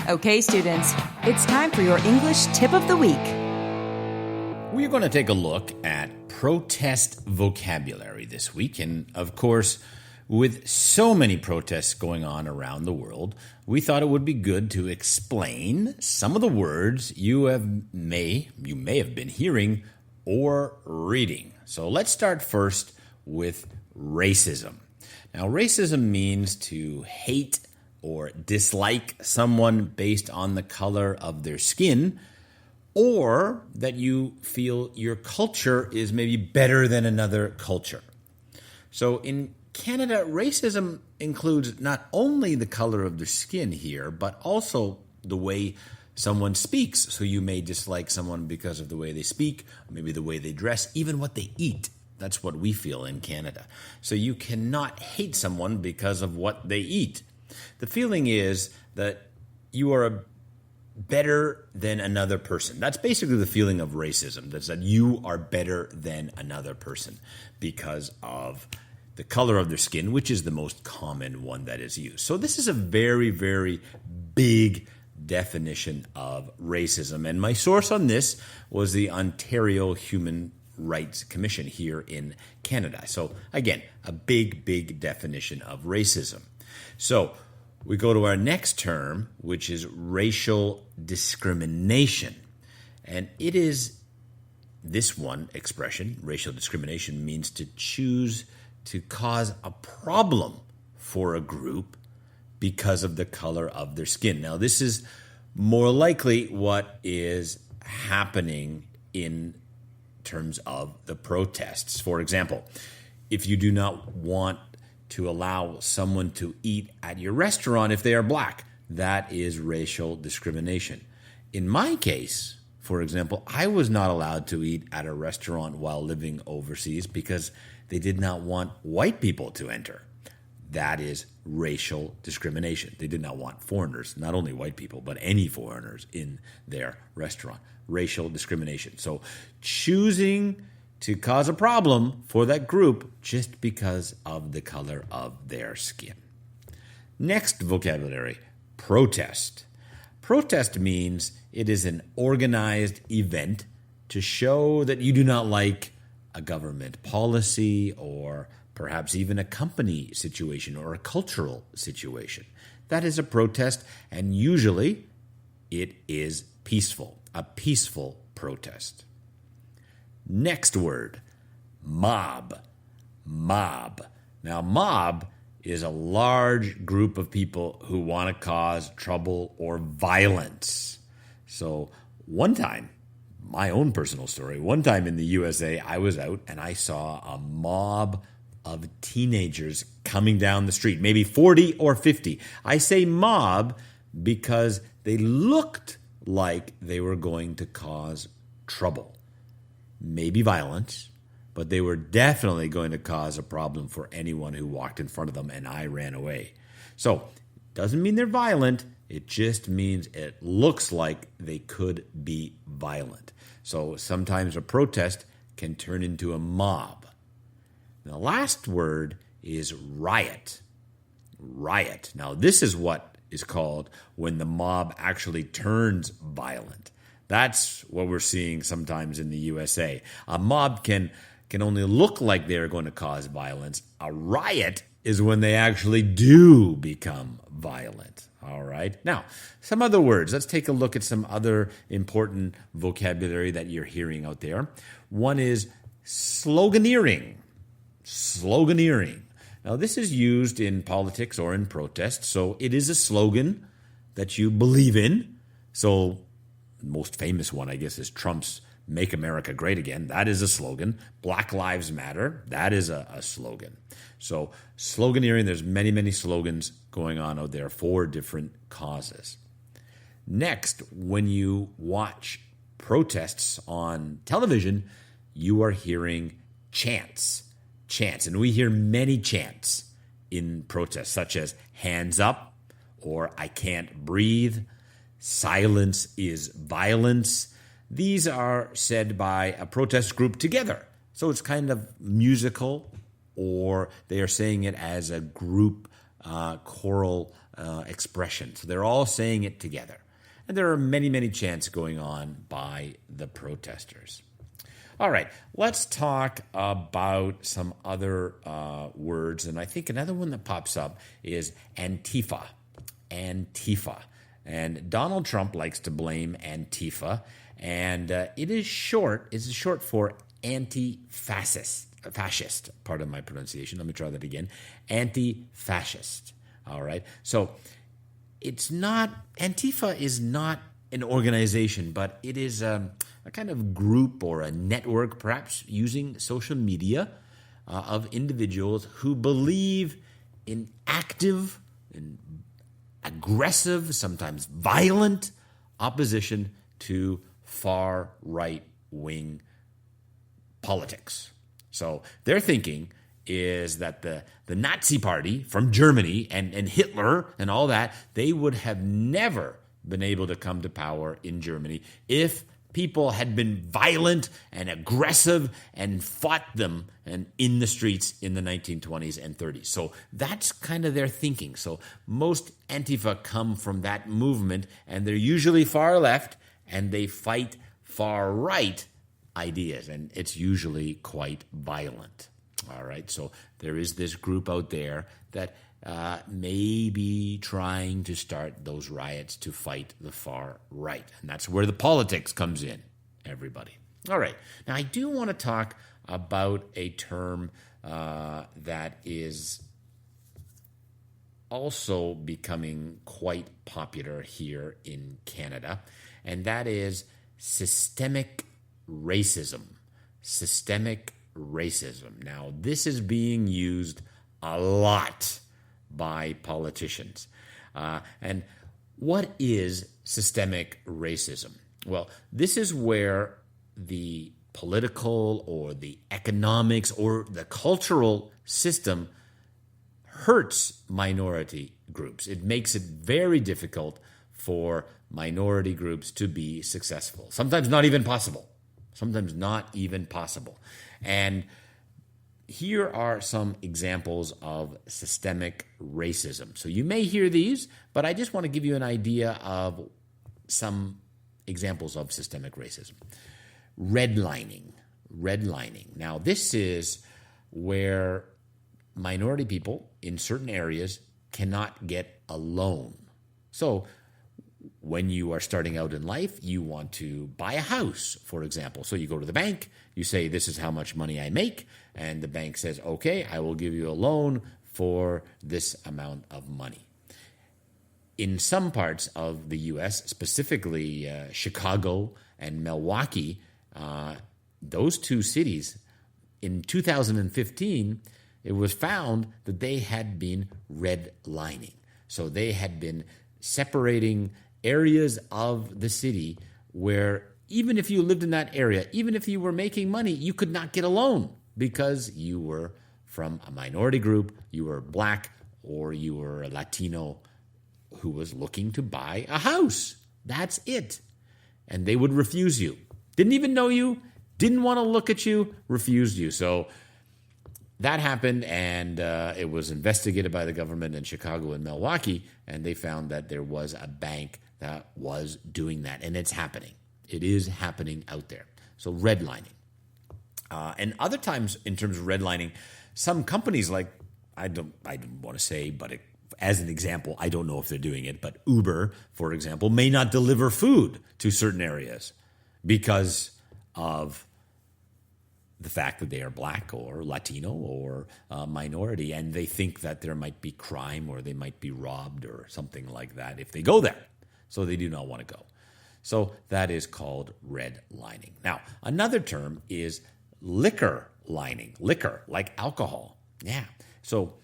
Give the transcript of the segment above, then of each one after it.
Okay, students, it's time for your English tip of the week. We're going to take a look at protest vocabulary this week. And of course, with so many protests going on around the world, we thought it would be good to explain some of the words you may have been hearing or reading. So let's start first with racism. Now, racism means to hate or dislike someone based on the color of their skin, or that you feel your culture is maybe better than another culture. So in Canada, racism includes not only the color of their skin here, but also the way someone speaks. So you may dislike someone because of the way they speak, maybe the way they dress, even what they eat. That's what we feel in Canada. So you cannot hate someone because of what they eat. The feeling is that you are better than another person. That's basically the feeling of racism. That's that you are better than another person because of the color of their skin, which is the most common one that is used. So this is a very, very big definition of racism. And my source on this was the Ontario Human Rights Commission here in Canada. So again, a big, big definition of racism. So we go to our next term, which is racial discrimination. And it is this one expression, racial discrimination, means to choose to cause a problem for a group because of the color of their skin. Now, this is more likely what is happening in terms of the protests. For example, if you do not want to allow someone to eat at your restaurant if they are black, that is racial discrimination. In my case, for example, I was not allowed to eat at a restaurant while living overseas because they did not want white people to enter. That is racial discrimination. They did not want foreigners, not only white people, but any foreigners in their restaurant. Racial discrimination. So choosing to cause a problem for that group just because of the color of their skin. Next vocabulary, protest. Protest means it is an organized event to show that you do not like a government policy or perhaps even a company situation or a cultural situation. That is a protest, and usually it is peaceful, a peaceful protest. Next word, mob. Mob. Now, mob is a large group of people who want to cause trouble or violence. So one time, my own personal story, one time in the USA, I was out and I saw a mob of teenagers coming down the street, maybe 40 or 50. I say mob because they looked like they were going to cause trouble. Maybe violence, but they were definitely going to cause a problem for anyone who walked in front of them, and I ran away. So, doesn't mean they're violent, it just means it looks like they could be violent. So, sometimes a protest can turn into a mob. The last word is riot. Riot. Now, this is what is called when the mob actually turns violent. That's what we're seeing sometimes in the USA. A mob can only look like they're going to cause violence. A riot is when they actually do become violent. All right. Now, some other words. Let's take a look at some other important vocabulary that you're hearing out there. One is sloganeering. Sloganeering. Now, this is used in politics or in protest. So it is a slogan that you believe in. So the most famous one, I guess, is Trump's Make America Great Again. That is a slogan. Black Lives Matter. That is a slogan. So sloganeering, there's many, many slogans going on out there for different causes. Next, when you watch protests on television, you are hearing chants. Chants. And we hear many chants in protests, such as hands up or I can't breathe. Silence is violence. These are said by a protest group together. So it's kind of musical, or they are saying it as a group choral expression. So they're all saying it together. And there are many, many chants going on by the protesters. All right, let's talk about some other words. And I think another one that pops up is Antifa. Antifa. And Donald Trump likes to blame Antifa. And it is short for anti-fascist. Fascist, pardon my pronunciation. Let me try that again. Anti-fascist. All right. So Antifa is not an organization, but it is a kind of group or a network, perhaps using social media, of individuals who believe in active and aggressive, sometimes violent opposition to far right-wing politics. So their thinking is that the Nazi Party from Germany and Hitler and all that, they would have never been able to come to power in Germany if people had been violent and aggressive and fought them and in the streets in the 1920s and 30s. So that's kind of their thinking. So most Antifa come from that movement, and they're usually far left, and they fight far right ideas, and it's usually quite violent. All right, so there is this group out there that may be trying to start those riots to fight the far right, and that's where the politics comes in, everybody. All right, now I do want to talk about a term that is also becoming quite popular here in Canada, and that is systemic racism. Systemic racism. Now, this is being used a lot by politicians. And what is systemic racism? Well, this is where the political or the economics or the cultural system hurts minority groups. It makes it very difficult for minority groups to be successful. Sometimes not even possible. And here are some examples of systemic racism. So you may hear these, but I just want to give you an idea of some examples of systemic racism. Redlining. Now, this is where minority people in certain areas cannot get a loan. So when you are starting out in life, you want to buy a house, for example. So you go to the bank, you say, this is how much money I make, and the bank says, okay, I will give you a loan for this amount of money. In some parts of the U.S., specifically Chicago and Milwaukee, those two cities, in 2015, it was found that they had been redlining. So they had been separating areas of the city where even if you lived in that area, even if you were making money, you could not get a loan because you were from a minority group, you were black, or you were a Latino who was looking to buy a house. That's it. And they would refuse you. Didn't even know you, didn't want to look at you, refused you. So that happened, and it was investigated by the government in Chicago and Milwaukee, and they found that there was a bank that was doing that, and it's happening. It is happening out there. So redlining. And other times, in terms of redlining, some companies like, I don't want to say, but as an example, I don't know if they're doing it, but Uber, for example, may not deliver food to certain areas because of the fact that they are black or Latino or minority, and they think that there might be crime or they might be robbed or something like that if they go there. So they do not want to go. So that is called redlining. Now, another term is liquor lining. Liquor, like alcohol. Yeah. So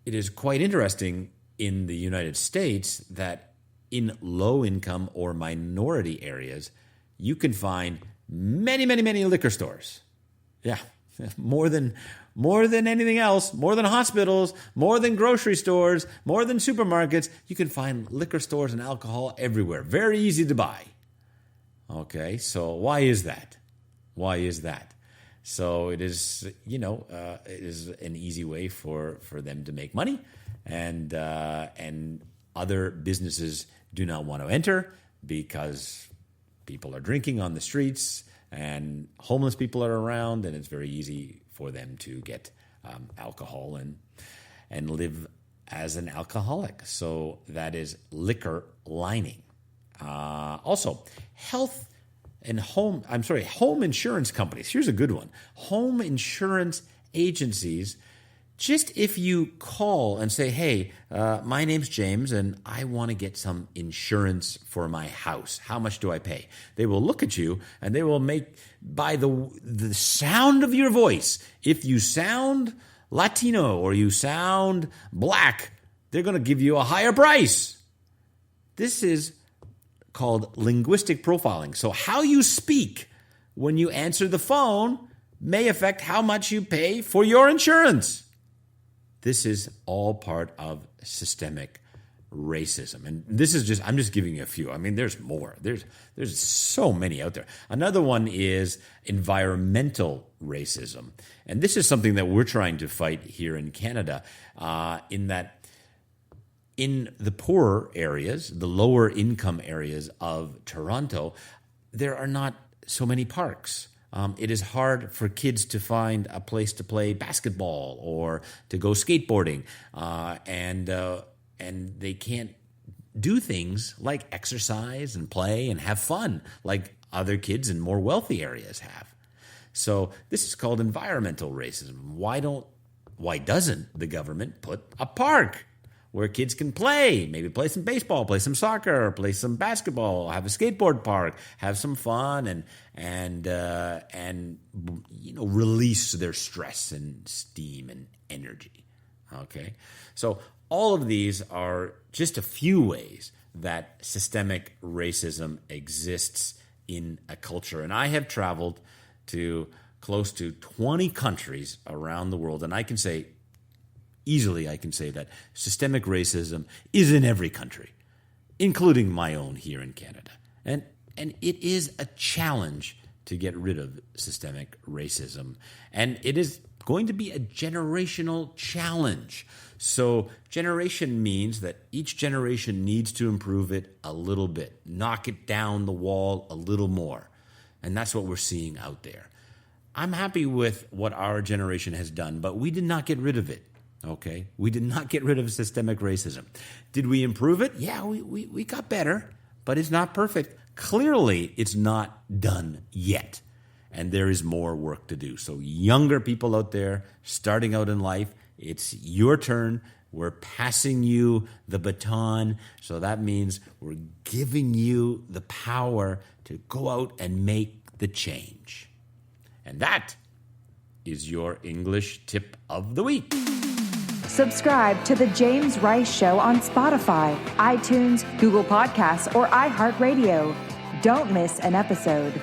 it is quite interesting in the United States that in low-income or minority areas, you can find many, many, many liquor stores. Yeah, more than anything else, more than hospitals, more than grocery stores, more than supermarkets. You can find liquor stores and alcohol everywhere. Very easy to buy. Okay, so why is that? So it is, it is an easy way for them to make money, and other businesses do not want to enter because people are drinking on the streets and homeless people are around, and it's very easy for them to get alcohol and live as an alcoholic. So that is liquor lining. Also, home insurance companies. Here's a good one. Home insurance agencies, just if you call and say, hey, my name's James and I want to get some insurance for my house. How much do I pay? They will look at you and they will make, by the sound of your voice, if you sound Latino or you sound black, they're going to give you a higher price. This is called linguistic profiling. So how you speak when you answer the phone may affect how much you pay for your insurance. This is all part of systemic racism. And this is I'm just giving you a few. I mean, there's more. There's so many out there. Another one is environmental racism. And this is something that we're trying to fight here in Canada, in that in the poorer areas, the lower income areas of Toronto, there are not so many parks. It is hard for kids to find a place to play basketball or to go skateboarding, and they can't do things like exercise and play and have fun like other kids in more wealthy areas have. So this is called environmental racism. Why doesn't the government put a park where kids can play, maybe play some baseball, play some soccer, play some basketball, have a skateboard park, have some fun, and release their stress and steam and energy. Okay, so all of these are just a few ways that systemic racism exists in a culture, and I have traveled to close to 20 countries around the world, and I can say that systemic racism is in every country, including my own here in Canada. And it is a challenge to get rid of systemic racism. And it is going to be a generational challenge. So generation means that each generation needs to improve it a little bit, knock it down the wall a little more. And that's what we're seeing out there. I'm happy with what our generation has done, but we did not get rid of it. Okay, we did not get rid of systemic racism. Did we improve it? Yeah, we got better, but it's not perfect. Clearly, it's not done yet, and there is more work to do. So younger people out there starting out in life, it's your turn. We're passing you the baton, so that means we're giving you the power to go out and make the change. And that is your English tip of the week. Subscribe to The James Rice Show on Spotify, iTunes, Google Podcasts, or iHeartRadio. Don't miss an episode.